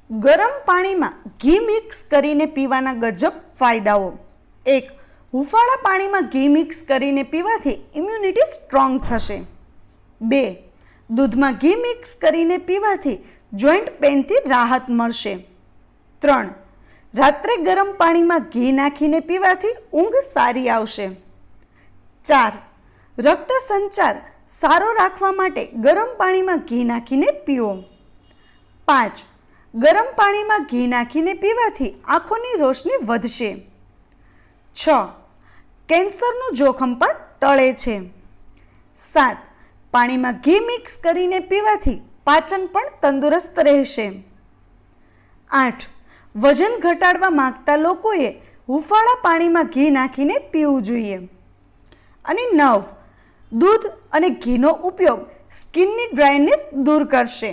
ગરમ પાણીમાં ઘી મિક્સ કરીને પીવાના ગજબ ફાયદાઓ. 1. હુંફાળા પાણીમાં ઘી મિક્સ કરીને પીવાથી ઇમ્યુનિટી સ્ટ્રોંગ થશે. 2. દૂધમાં ઘી મિક્સ કરીને પીવાથી જોઈન્ટ પેનથી રાહત મળશે. 3. રાત્રે ગરમ પાણીમાં ઘી નાખીને પીવાથી ઊંઘ સારી આવશે. 4. રક્ત સંચાર સારો રાખવા માટે ગરમ પાણીમાં ઘી નાખીને પીવો. 5. ગરમ પાણીમાં ઘી નાખીને પીવાથી આંખોની રોશની વધશે. 6. કેન્સરનું જોખમ પણ ટળે છે. 7. પાણીમાં ઘી મિક્સ કરીને પીવાથી પાચન પણ તંદુરસ્ત રહેશે. 8. વજન ઘટાડવા માંગતા લોકોએ હુંફાળા પાણીમાં ઘી નાખીને પીવું જોઈએ. અને 9. દૂધ અને ઘીનો ઉપયોગ સ્કિનની ડ્રાયનેસ દૂર કરશે.